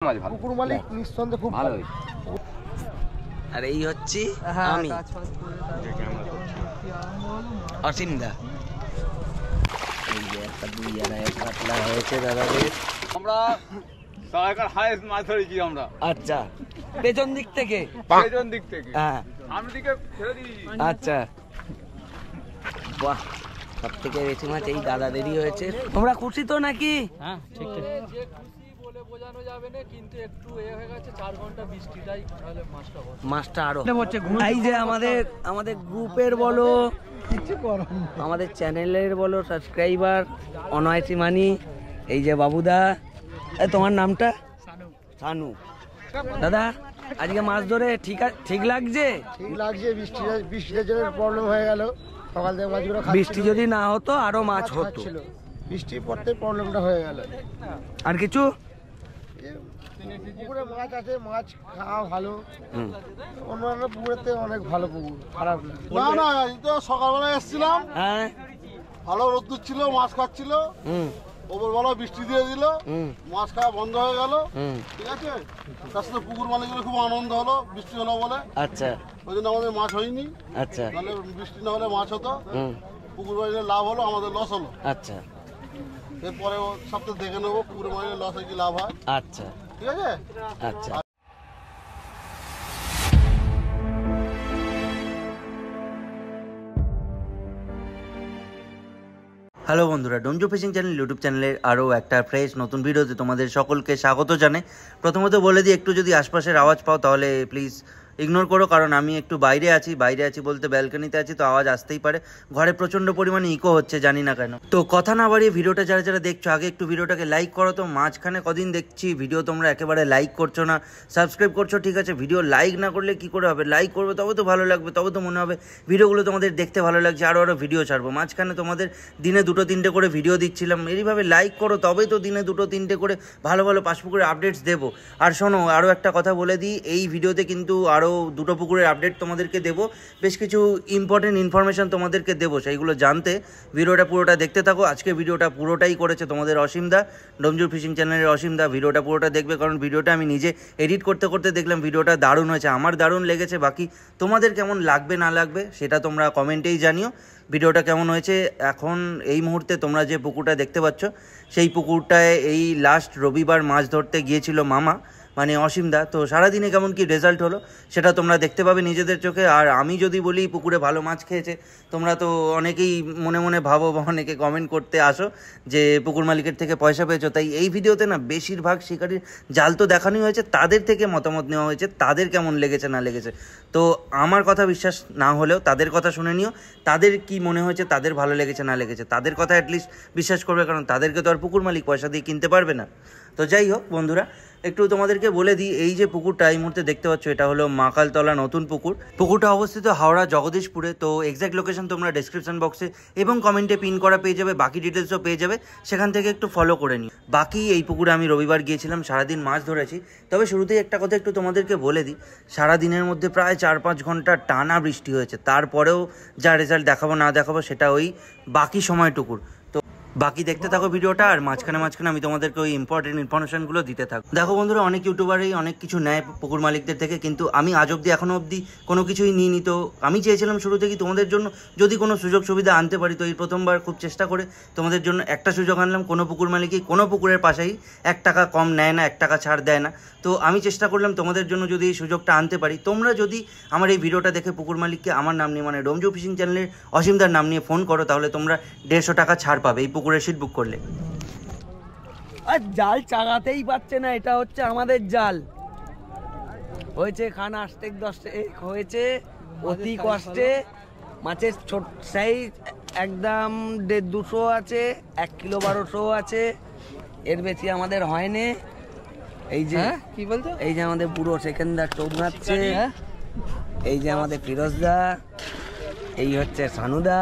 মাছ ভালো পুকুর মালিক নিঃসন্দেহে খুব ভালো। আর এই হচ্ছে আমি অসীম দা। এই যে একটা 2 কাতলা হয়েছে দাদাদের। আমরা সবাইকার হাইয়েস্ট মাছ ধরেছি আমরা। আচ্ছা, পেছন দিক থেকে হ্যাঁ, সামনের দিকে ছেড়ে দিয়েছি। আচ্ছা বাহ, সব থেকে বেশি মাছ এই দাদাদেরই হয়েছে। তোমরা খুশি তো নাকি? হ্যাঁ ঠিক ঠিক। যে খুশি বলে বোঝানো যাবে না, কিন্তু একটু হয়ে গেছে 4 ঘন্টা বৃষ্টিটাই, তাহলে মাছটা আরো এই যে আমাদের গ্রুপের বলো, আমাদের চ্যানেলের বলো সাবস্ক্রাইবার অনয়সী মানি, এই যে বাবুদা। তোমার নামটা? সানু। দাদা আজকে মাছ ধরে ঠিক লাগছে? ঠিক লাগছে। বৃষ্টির জন্য প্রবলেম হয়ে গেল। সকাল থেকে মাছগুলো বৃষ্টি যদি না হতো আরো মাছ হতো। বৃষ্টির পড়তে প্রবলেমটা হয়ে গেল। আর কিছু পুকুরে মাছ আছে, মাছ খাওয়া ভালো। অন্যান্য পুকুরের থেকে অনেক ভালো পুকুর, খারাপ না। না এই তো সকালবেলা এসেছিলাম, হ্যাঁ ভালো রোদ্দুর ছিল, মাছ খাচ্ছিল। ওপরবেলা বৃষ্টি দিয়ে দিল, মাছ খাওয়া বন্ধ হয়ে গেল। ঠিক আছে, তার সাথে পুকুর মালিকের খুব আনন্দ হলো বৃষ্টি হলো বলে। আচ্ছা, ওই জন্য আমাদের মাছ হয়নি। আচ্ছা, তাহলে বৃষ্টি না হলে মাছ হতো। পুকুর মালিকের লাভ হলো, আমাদের লস হলো। আচ্ছা, এরপরে সপ্তাহে দেখে নেবো পুকুর মালিকের লস হয় কি লাভ হয়। আচ্ছা, ঠিক আছে, আচ্ছা। হ্যালো বন্ধুরা, ডোমজো ফিশিং চ্যানেল ইউটিউব চ্যানেলের আরও একটা ফ্রেশ নতুন ভিডিওতে তোমাদের সকলকে স্বাগত জানাই। প্রথমত বলে দিই, একটু যদি আশপাশের আওয়াজ পাও তাহলে প্লিজ ইগনোর করো, কারণ আমি একটু বাইরে আছি বলতে ব্যালকনিতে আছি, তো আওয়াজ আসতেই পারে। ঘরে প্রচণ্ড পরিমাণে ইকো হচ্ছে, জানি না কেন। তো কথা না বাড়িয়ে ভিডিওটা যারা দেখছো আগে একটু ভিডিওটাকে লাইক করো। তো মাঝখানে কদিন দেখছি ভিডিও তোমরা একেবারে লাইক করছো না, সাবস্ক্রাইব করছো, ঠিক আছে, ভিডিও লাইক না করলে কি করে হবে? লাইক করবে তবে তো ভালো লাগবে, তবে তো মনে হবে ভিডিওগুলো তোমাদের দেখতে ভালো লাগছে, আরও ভিডিও ছাড়বো। মাঝখানে তোমাদের দিনে 2-3টে করে ভিডিও দিচ্ছিলাম, এইভাবে লাইক করো তবেই তো দিনে 2-3টে করে ভালো পাঁচপুকুরের আপডেটস দেবো। আর শোনো, আরও একটা কথা বলে দিই, এই ভিডিওতে কিন্তু আরও 2টো পুকুরের আপডেট তোমাদেরকে দেবো, বেশ কিছু ইম্পর্টেন্ট ইনফরমেশন তোমাদেরকে দেবো, সেইগুলো জানতে ভিডিওটা পুরোটা দেখতে থাকো। আজকে ভিডিওটা পুরোটাই করেছে তোমাদের অসীম দা, ডোমজো ফিশিং চ্যানেলের অসীম দা। ভিডিওটা পুরোটা দেখবে, কারণ ভিডিওটা আমি নিজে এডিট করতে দেখলাম ভিডিওটা দারুণ হয়েছে, আমার দারুণ লেগেছে। বাকি তোমাদের কেমন লাগবে না লাগবে সেটা তোমরা কমেন্টেই জানিও। ভিডিওটা কেমন হয়েছে, এখন এই মুহূর্তে তোমরা যে পুকুরটা দেখতে পাচ্ছ, সেই পুকুরটায় এই লাস্ট রবিবার মাছ ধরতে গিয়েছিল মামা, মানে অসীম দা। তো সারাদিনে কেমন কি রেজাল্ট হলো সেটা তোমরা দেখতে পাবে নিজেদের চোখে। আর আমি যদি বলি পুকুরে ভালো মাছ খেয়েছে, তোমরা তো অনেকেই মনে মনে ভাবো বা অনেকে কমেন্ট করতে আসো যে পুকুর মালিকের থেকে পয়সা পেয়েছো। তাই এই ভিডিওতে না বেশিরভাগ শিকারির জাল তো দেখানোই হয়েছে, তাদের থেকে মতামত নেওয়া হয়েছে, তাদের কেমন লেগেছে না লেগেছে। তো আমার কথা বিশ্বাস না হলেও তাদের কথা শুনে নিও, তাদের কি মনে হয়েছে, তাদের ভালো লেগেছে না লেগেছে, তাদের কথা অ্যাটলিস্ট বিশ্বাস করবে, কারণ তাদেরকে তো আর পুকুর মালিক পয়সা দিয়ে কিনতে পারবে না। তো যাই হোক বন্ধুরা, একটু তোমাদেরকে বলে দিই, এই যে পুকুরটা এই মুহূর্তে দেখতে পাচ্ছ, এটা হলো মাকালতলা নতুন পুকুর। পুকুরটা অবস্থিত হাওড়া জগদীশপুরে। তো এক্স্যাক্ট লোকেশন তোমরা ডেসক্রিপশন বক্সে এবং কমেন্টে পিন করা পেয়ে যাবে, বাকি ডিটেলসও পেয়ে যাবে, সেখান থেকে একটু ফলো করে নিও। বাকি এই পুকুরে আমি রবিবার গিয়েছিলাম, সারাদিন মাছ ধরেছি। তবে শুরুতেই একটা কথা একটু তোমাদেরকে বলে দিই, সারাদিনের মধ্যে প্রায় 4-5 ঘন্টা টানা বৃষ্টি হয়েছে, তারপরেও যা রেজাল্ট দেখাবো না দেখাবো সেটা ওই বাকি সময়টুকুর। বাকি দেখতে থাকো ভিডিওটা, আর মাঝখানে আমি তোমাদেরকে ওই ইম্পর্টেন্ট ইনফরমেশনগুলো দিতে থাকো। দেখো বন্ধুরা, অনেক ইউটিউবারই অনেক কিছু নেয় পুকুর মালিকদের থেকে, কিন্তু আমি আজ অবধি এখনো অবধি কোনো কিছুই নিইনি। তো আমি চেয়েছিলাম শুরু থেকে তোমাদের জন্য যদি কোনো সুযোগ সুবিধা আনতে পারি, তো এই প্রথমবার খুব চেষ্টা করে তোমাদের জন্য একটা সুযোগ আনলাম। কোনো পুকুর মালিকই কোনো পুকুরের পাশেই 1 টাকা কম নেয় না, 1 টাকা ছাড় দেয় না। তো আমি চেষ্টা করলাম তোমাদের জন্য যদি এই সুযোগটা আনতে পারি। তোমরা যদি আমার এই ভিডিওটা দেখে পুকুর মালিককে আমার নাম নিয়ে, মানে ডোমজো ফিশিং চ্যানেলের অসীমদার নাম নিয়ে ফোন করো, তাহলে তোমরা 150 টাকা ছাড় পাবে এই পুকুরের সিট বুক করলে। আর জাল চাগাতেই পারছে না, এটা হচ্ছে আমাদের জাল। হয়েছে খান 8-10 হয়েছে, অতি কষ্টে। মাছের ছোট সাইজ একদম 150-200 আছে, 1 কিলো 1200 আছে, এর বেশি আমাদের হয়নি। এই যে কি বলতো, এই যে আমাদের পুরো সেকেন্দার টোপ মারছে, এই যে আমাদের ফিরোজদা, এই হচ্ছে সানুদা।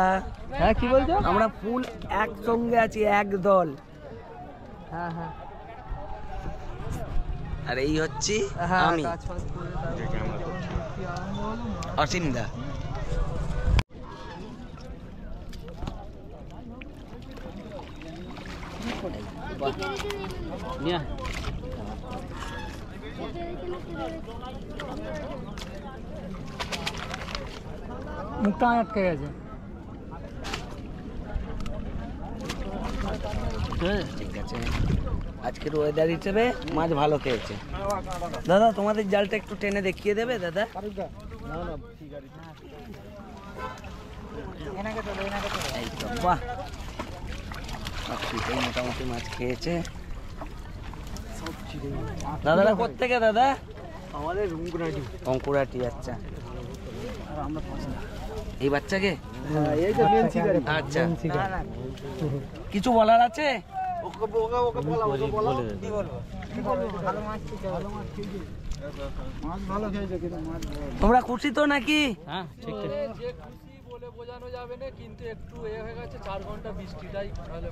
হ্যাঁ কি বলছো, আমরা ফুল একসঙ্গে আছি, এক দল। হ্যাঁ হ্যাঁ। আর এই হচ্ছে আমি অসীম দা। মুখটা আটকে গেছে। ঠিক আছে, আজকের ওয়েদার হিসেবে মাছ ভালো খেয়েছে। দাদা তোমাদের জালটা একটু টেনে দেখিয়ে দেবে দাদা? এই তো, বাহ, মোটামুটি মাছ খেয়েছে। দাদারা কোত্থেকে দাদা? আমাদের অঙ্কুরাটি। আচ্ছা, এই বাচ্চাকে? আচ্ছা, কিছু বলার আছে? তোমরা খুশি তো নাকি? হ্যাঁ ঠিক ঠিক। যে খুশি বলে বোঝানো যাবে না, কিন্তু একটু হয়ে গেছে 4 ঘন্টা বৃষ্টিটাই, তাহলে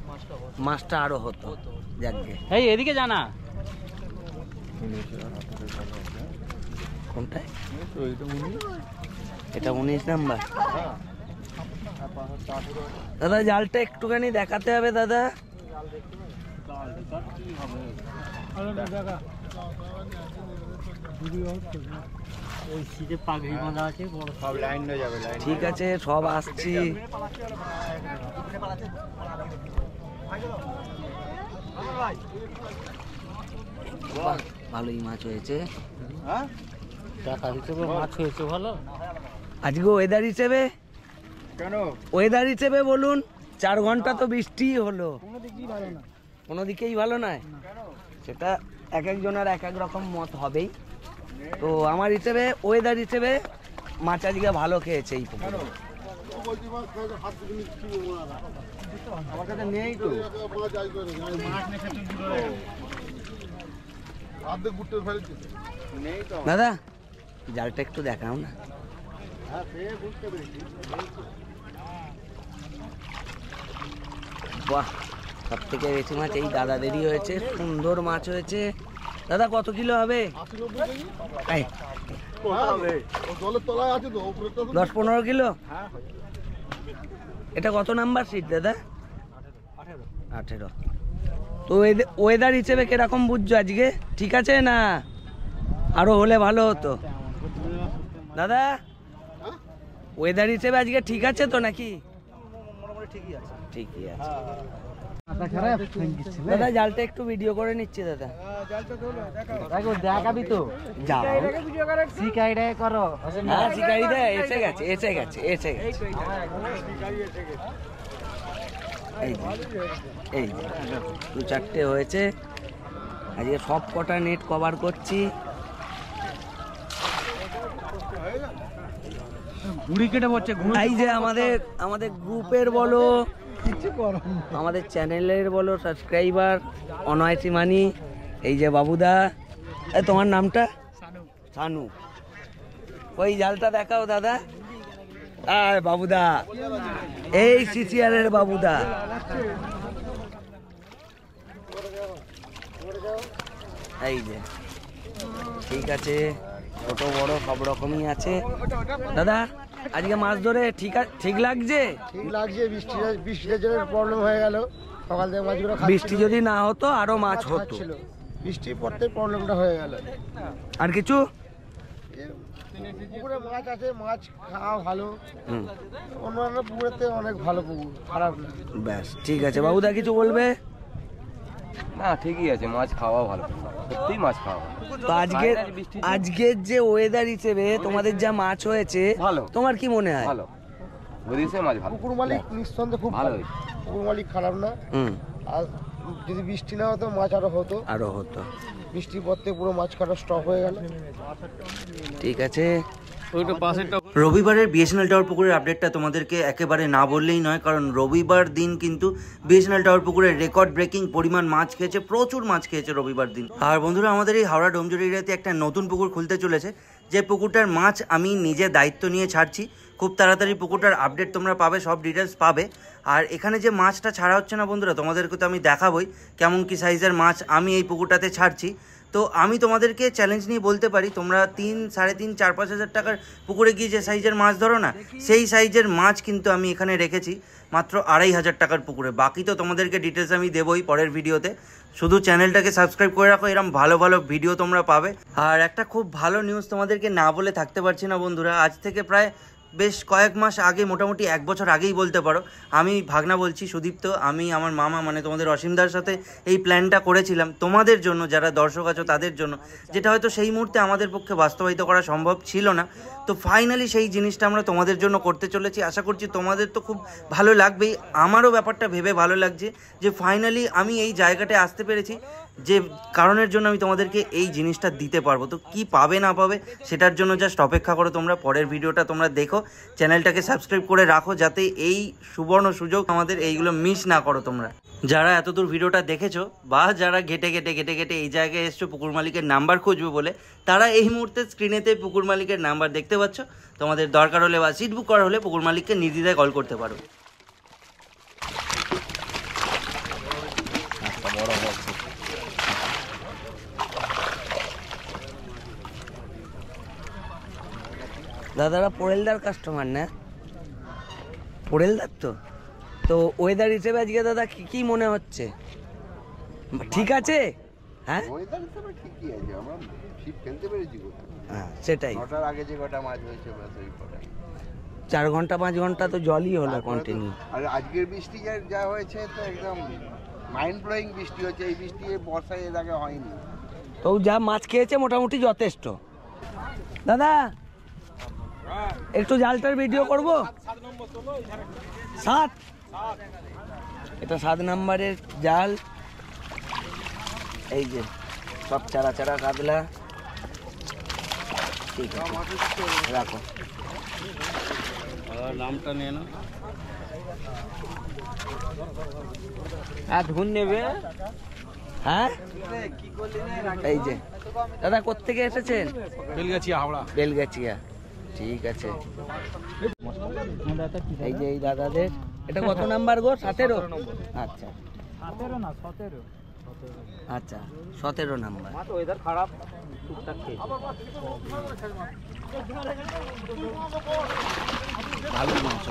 মাছটা আরো হতো। যাকগে, এই এদিকে জানা কোনটায়? এটা 19 নাম্বার। দাদা জালটা একটুখানি দেখাতে হবে দাদা। ঠিক আছে, সব আসছি। বাহ, ভালোই মাছ হয়েছে। টাকা হিসেবে মাছ হয়েছে ভালো। আজকে ওয়েদার হিসেবে, ওয়েদার হিসেবে বলুন, 4 ঘন্টা তো বৃষ্টি হলো, কোনো দিকেই ভালো নয়। সেটা এক একজনের এক এক রকম মত হবেই। তো আমার হিসেবে, ওয়েদার হিসেবে মাছ আজকে ভালো খেয়েছে এই পুকুরে। আমার কাছে নেই তো। দাদা জালটা একটু দেখাও না। বাহ, সব থেকে বেশি মাছ এই দাদাদেরই হয়েছে। সুন্দর মাছ হয়েছে। দাদা কত কিলো হবে? 10-15 কিলো। এটা কত নাম্বার সিট দাদা? 18। তো ওয়েদার হিসেবে কিরকম বুঝছো আজকে? ঠিক আছে না আরো হলে ভালো হতো? দাদা ওয়েদার হিসেবে আজকে ঠিক আছে তো নাকি? ঠিকই আছে। দাদা জালটা একটু ভিডিও করে নিচ্ছি দাদা। দেখাবি তো? যাও, শিকাইটাই করো। হ্যাঁ শিকারিটা এসে গেছে, এসে গেছে, এসে গেছে। এই যে, এই যে 2-4টে হয়েছে। আজকে সব কটা নেট কভার করছি। ঘুড়ি কেটে পড়ছে। এই যে আমাদের গ্রুপের বলো, আমাদের চ্যানেলের বলো সাবস্ক্রাইবার অনয়সী মানি, এই যে বাবুদা। তোমার নামটা? সানু। ওই জালটা দেখাও দাদা। আয় বাবুদা, এই সিসিআরের বাবুদা। এই যে, ঠিক আছে, ছোট বড় সব রকমই আছে। দাদা আজকে মাছ ধরে ঠিক লাগছে? ঠিক লাগছে। বৃষ্টির জন্য প্রবলেম হয়ে গেল। সকাল থেকে মাছগুলো বৃষ্টি যদি না হতো আরো মাছ হতো। বৃষ্টির পর থেকে প্রবলেমটা হয়ে গেল। আর কিছু? পুকুরে মাছ আছে, মাছ খাওয়া ভালো। অন্যান্য পুকুরের থেকে অনেক ভালো পুকুর, খারাপ না। ব্যাস ঠিক আছে। বাবুদা কিছু বলবে? না ঠিকই আছে, মাছ খাওয়া ভালো, সত্যিই মাছ খাওয়া তো আজকের যে ওয়েদার হিসেবে তোমাদের যা মাছ হয়েছে ভালো। তোমার কি মনে হয়? ভালো, বুঝিস মাছ ভালো। পুকুর মালিক নিঃসন্দেহে খুব ভালো ভালো। পুকুর মালিক খারাপ না। আর যদি বৃষ্টি না হতো মাছ আরো হতো। বৃষ্টির পর থেকে পুরো মাছ কাটা স্টপ হয়ে গেল। ঠিক আছে। রবিবারের বিএসএনএল টাওয়ার পুকুরের আপডেটটা তোমাদেরকে একেবারে না বললেই নয়, কারণ রবিবার দিন কিন্তু বিএসএনএল টাওয়ার পুকুরে রেকর্ড ব্রেকিং পরিমাণ মাছ খেয়েছে, প্রচুর মাছ খেয়েছে রবিবার দিন। আর বন্ধুরা আমাদের এই হাওড়া ডোমজুড়ি এরিয়াতে একটা নতুন পুকুর খুলতে চলেছে, যে পুকুরটার মাছ আমি নিজে দায়িত্ব নিয়ে ছাড়ছি। খুব তাড়াতাড়ি পুকুরটার আপডেট তোমরা পাবে, সব ডিটেলস পাবে। আর এখানে যে মাছটা ছাড়া হচ্ছে না বন্ধুরা, তোমাদেরকে তো আমি দেখাবই কেমন কি সাইজের মাছ আমি এই পুকুরটাতে ছাড়ছি। তো আমি তোমাদেরকে চ্যালেঞ্জ নিয়ে বলতে পারি, তোমরা 3, 3.5, 4-5 হাজার টাকার পুকুরে গিয়ে যে সাইজের মাছ ধরো না, সেই সাইজের মাছ কিন্তু আমি এখানে রেখেছি মাত্র 2,500 টাকার পুকুরে। বাকি তো তোমাদেরকে ডিটেলস আমি দেবই পরের ভিডিওতে। শুধু চ্যানেলটাকে সাবস্ক্রাইব করে রাখো, এরকম ভালো ভালো ভিডিও তোমরা পাবে। আর একটা খুব ভালো নিউজ তোমাদেরকে না বলে থাকতে পারছি না বন্ধুরা, আজ থেকে প্রায় বেশ কয়েক মাস আগে, মোটামুটি 1 বছর আগেই বলতে পারো, আমি ভাগনা বলছি সুদীপ্ত, আমি আমার মামা মানে তোমাদের অসীমদার সাথে এই প্ল্যানটা করেছিলাম তোমাদের জন্য, যারা দর্শক আছো তাদের জন্য, যেটা হয়তো সেই মুহূর্তে আমাদের পক্ষে বাস্তবায়িত করা সম্ভব ছিল না। তো ফাইনালি সেই জিনিসটা আমরা তোমাদের জন্য করতে চলেছি। আশা করছি তোমাদের তো খুব ভালো লাগবেই, আমারও ব্যাপারটা ভেবে ভালো লাগছে যে ফাইনালি আমি এই জায়গাটায় আসতে পেরেছি, যে কারণের জন্য আমি তোমাদেরকে এই জিনিসটা দিতে পারবো। তো কি পাবে না পাবে সেটার জন্য জাস্ট অপেক্ষা করো তোমরা, পরের ভিডিওটা তোমরা দেখো, চ্যানেলটাকে সাবস্ক্রাইব করে রাখো যাতে এই সুবর্ণ সুযোগ আমাদের এইগুলো মিস না করো তোমরা। যারা এতদূর ভিডিওটা দেখেছো বা যারা ঘেটে এই জায়গায় এসছো পুকুর মালিকের নাম্বার খুঁজবে বলে, তারা এই মুহূর্তে স্ক্রিনেতে পুকুর মালিকের নাম্বার দেখতে পাচ্ছ। তোমাদের দরকার হলে বা সিট বুক করা হলে পুকুর মালিককে নির্দ্বিধায় কল করতে পারো। দাদারা পোড়েলদার কাস্টমার না? পোড়েলদার তো তো ওয়েদার হিসেবে আজকে দাদা কি মনে হচ্ছে, ঠিক আছে? হ্যাঁ ওয়েদার হিসেবে ঠিকই আছে, আমরা ছিপ ফেলতে পেরেছি কোথায়? হ্যাঁ সেটাই, 9টার আগে যে কটা মাছ হয়েছে ব্যাস ওই কটাই। 4 ঘন্টা 5 ঘন্টা তো জলই হলো কন্টিনিউ। আর আজকের বৃষ্টি যা হয়েছে তো একদম মাইন্ড ব্লোয়িং বৃষ্টি হচ্ছে, এই বৃষ্টি বর্ষায় এর আগে হয়নি। তো যা মাছ খেয়েছে মোটামুটি যথেষ্ট। দাদা একটু জালটার ভিডিও করব। 7 এটা 7 নম্বরের জাল, এই যে সব চারা চারা কাতলা। ঠিক আছে রাখো, নামটা নিয়ে না। আর ধুন নেবে। হ্যাঁ এই যে দাদা কোত্থেকে এসেছেন? বেলগাছিয়া, হাওড়া। বেলগাছিয়া, ঠিক আছে। এই যে এই দাদাদের এটা কত নাম্বার গো? 17? আচ্ছা 17 না 17। আচ্ছা 17 নাম্বার। তো ওয়েদার খারাপ, টুকটাক খেয়ে। ভালো মাছ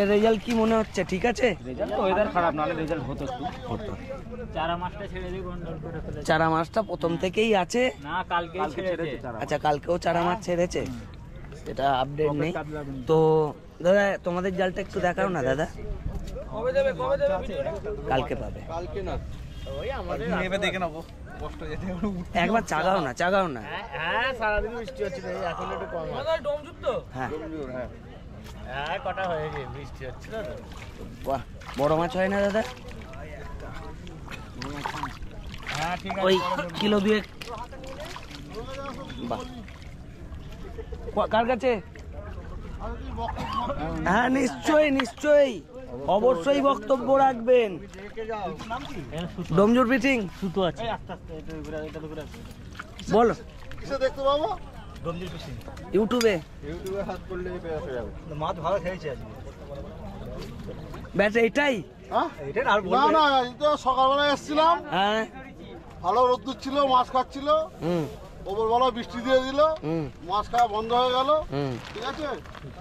এর রেজাল্ট কি মনে হচ্ছে, ঠিক আছে? রেজাল্ট তো ওয়েদার খারাপ, নালে রেজাল্ট হতো একটু। হতো। চারা মাছটা ছেড়ে দিই, কন্ট্রোল করে ফেলে। চারা মাছটা প্রথম থেকেই আছে? না, কালকেই ছেড়েছে। আচ্ছা কালকেও চারা মাছ ছেড়েছে, এটা আপডেট নেই তো। দাদা তোমাদের জালটা একটু দেখাও না দাদা। কবে দেবে ভিডিওটা? কালকে পাবে। কালকে না, ওই আমাদের নেবে দেখে নেবো, কষ্ট যেতে। একবার চাগাও না। হ্যাঁ সারাদিন বৃষ্টি হচ্ছিল, এখন একটু কম। আমাদের ডোম যুক্ত। হ্যাঁ হ্যাঁ কটা হয়ে গেছে, বৃষ্টি হচ্ছিল তো। বাহ, বড় মাছ হয় না দাদা? হ্যাঁ ঠিক আছে, ওই কিলো 2। বাহ, কার কাছে? হ্যাঁ নিশ্চয়ই অবশ্যই বক্তব্য রাখবেন। ডোমজুর ফিটিং সুতো আছে। বলো কিসে দেখতে পাবো? ইউটিউবে। হাত করলে মাছ ভালো খেয়েছে আজকে। ব্যাস এইটাই? হ্যাঁ না এই তো সকালবেলা এসেছিলাম, হ্যাঁ ভালো রোদ্দুর ছিল, মাছ খাচ্ছিল, হুম ওপরবেলা বৃষ্টি দিয়ে দিল, হুম মাছ খাওয়া বন্ধ হয়ে গেল। হুম ঠিক আছে,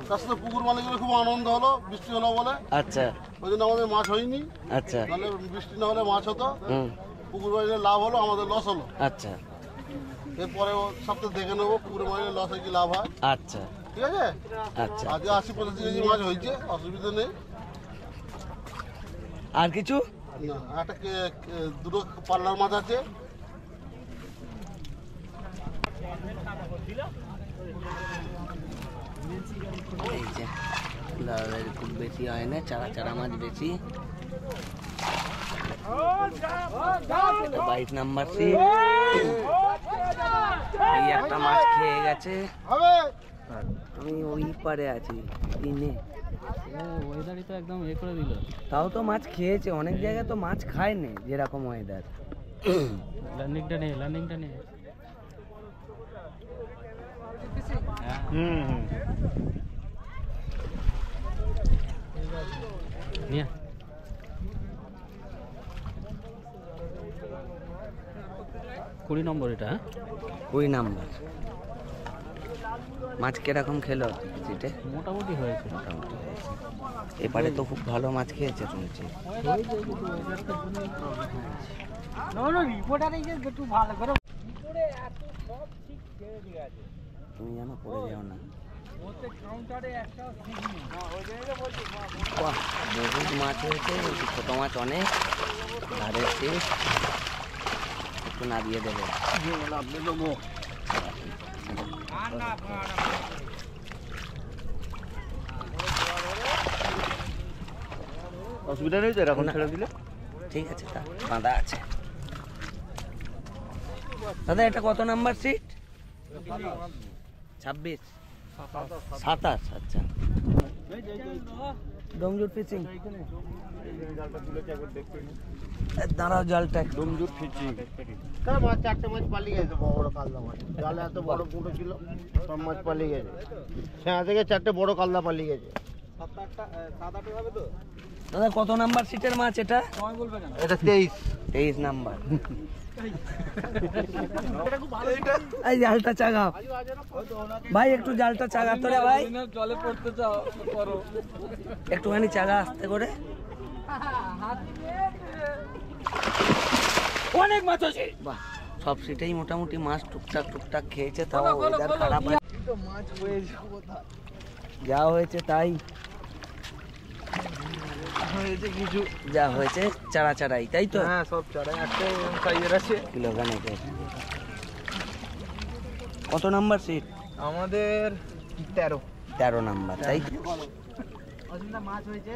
তার সাথে পুকুর মালিকের খুব আনন্দ হলো, বৃষ্টি হলো বলে। আচ্ছা ওই জন্য আমাদের মাছ হয়নি, আচ্ছা নাহলে বৃষ্টি না হলে মাছ হতো। হুম পুকুর মালিকের লাভ হলো, আমাদের লস হলো। আচ্ছা এরপরে সপ্তাহে দেখে নেবো পুকুর মালিকের লস হয় কি লাভ হয়। আচ্ছা ঠিক আছে, আচ্ছা। আজকে 80-85 কেজি মাছ হয়েছে, অসুবিধা নেই। আর কিছু না, একটা দুটো পাল্লার মাছ আছে। এই যে দাদাদের খুব বেশি হয় না, চারা মাছ বেশি। 22 নাম্বার সিট, এই একটা মাছ খেয়ে গেছে। আমি ওই পারে আছি তিনে। ওয়েদারই তো একদম এ করে দিল। তাও তো মাছ খেয়েছে, অনেক জায়গায় তো মাছ খায় না যেরকম ওয়েদার। লার্নিংটা নে হুম নিয়ে 20 নম্বর এটা। 20 নাম্বার। মাছ কিরকম খেলো সিটে? মোটামুটি হয়েছে। মোটামুটি হয়েছে। এবারে তো খুব ভালো মাছ খেয়েছে শুনছি। তুমি জানো পড়ে যাও না। বাহ, বহুত মাছ হয়েছে, ছোট মাছ অনেক, ধারের শেষ একটু নাড়িয়ে দেবে। অসুবিধা নেই তো এরকম ছেড়ে দিলে? ঠিক আছে, তা বাঁধা আছে। দাদা এটা কত নাম্বার সিট? 26, 27। আচ্ছা, ডোমজুর ফিশিং। দাঁড়াও, জালটা ডোমজুর ফিচিং। মাছ 4টে মাছ পালিয়ে গেছে, বড় বড় কালদা মাছ। জালে এত বড় পুঁটো ছিল, সব মাছ পালিয়ে গেছে। সেখান থেকে 4টে বড় কালদা পালিয়ে গেছে। দাদা কত নাম্বার সিটের মাছ এটা? এটা 23। 23 নাম্বার। এই জালটা চাগাও ভাই, একটু জালটা চাগা তো রে ভাই। জলে পড়তে চাও করো, একটুখানি চাগা আস্তে করে। অনেক মাছ আছে। বাহ, সব সিটেই মোটামুটি মাছ টুকটাক টুকটাক খেয়েছে, তাও ওয়েদার খারাপ আছে। মাছ হয়েছে কোথায়? যা হয়েছে তাই হয়েছে কিছু, যা হয়েছে চারা চারাই, তাই তো? হ্যাঁ সব চারাই একটা সাইজের আছে। কিলো গানেকের। কত নাম্বার সিট? আমাদের 13 নাম্বার, তাই তো? মাছ হয়েছে।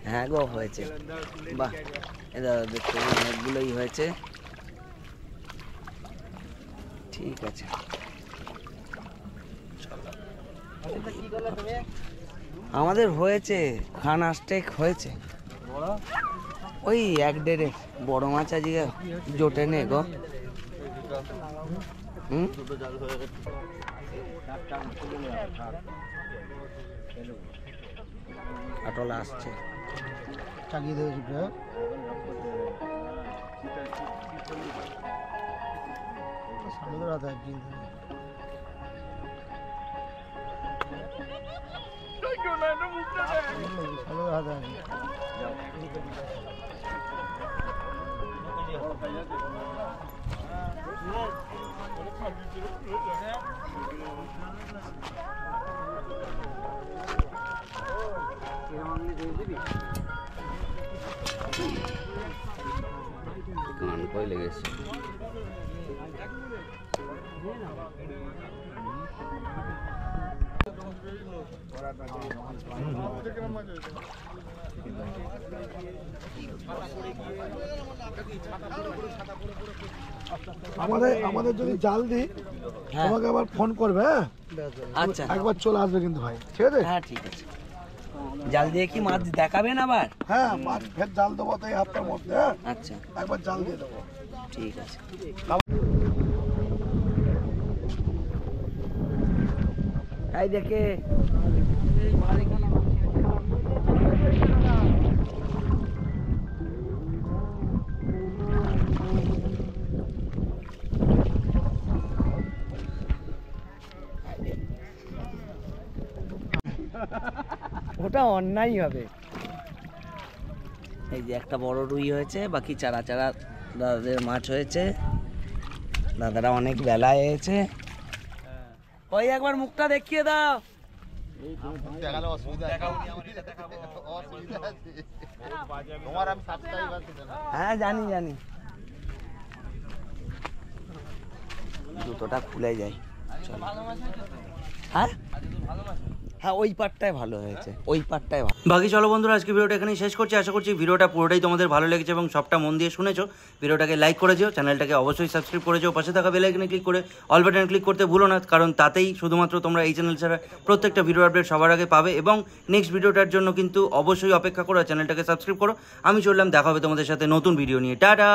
হ্যাঁ গো, হয়েছে। বাহ, এটা দেখতে অনেকগুলোই হয়েছে। ঠিক আছে, আমাদের হয়েছে খান স্টেক হয়েছে, ওই 1-1.5 বড় মাছ আজকে জোটে নে গো। কাটলা আসছে, চাগিয়ে দিয়েছি। সামনে রাত একদিন কান কই লেগেছে। আমাদের যদি জাল দিই তোমাকে আবার ফোন করবে। হ্যাঁ আচ্ছা, একবার চলে আসবে কিন্তু ভাই, ঠিক আছে? হ্যাঁ ঠিক আছে। জাল দিয়ে কি মাছ দেখাবেন আবার? হ্যাঁ, মাছ ফের জাল দেবো তো এই হাফটার মধ্যে। হ্যাঁ, আচ্ছা একবার জাল দিয়ে দেবো। ঠিক আছে। এই দেখে ওটা অন্যায় হবে। এই যে একটা বড় রুই হয়েছে, বাকি চারা চারা দাদাদের মাছ হয়েছে। দাদারা অনেক বেলায় এসেছে। ওই একবার মুখটা দেখিয়ে দাও। হ্যাঁ জানি জানি, জুতোটা খুলে যায়। চলো। হ্যাঁ হ্যাঁ, ওই পার্টটাই ভালো হয়েছে, ওই পার্টটাই ভালো। বাকি চলো বন্ধুরা, আজকে ভিডিওটা এখানেই শেষ করছি। আশা করছি ভিডিওটা পুরোটাই তোমাদের ভালো লেগেছে এবং সবটা মন দিয়ে শুনেছো। ভিডিওটাকে লাইক করে দিও, চ্যানেলটাকে অবশ্যই সাবস্ক্রাইব করে দিও, পাশে থাকা বেল আইকনে ক্লিক করে অল বাটনে ক্লিক করতে ভুলো না, কারণ তাতেই শুধুমাত্র তোমরা এই চ্যানেল ছাড়া প্রত্যেকটা ভিডিও আপডেট সবার আগে পাবে। এবং নেক্সট ভিডিওটার জন্য কিন্তু অবশ্যই অপেক্ষা করো, চ্যানেলটাকে সাবস্ক্রাইব করো। আমি চললাম, দেখা হবে তোমাদের সাথে নতুন ভিডিও নিয়ে। টাটা।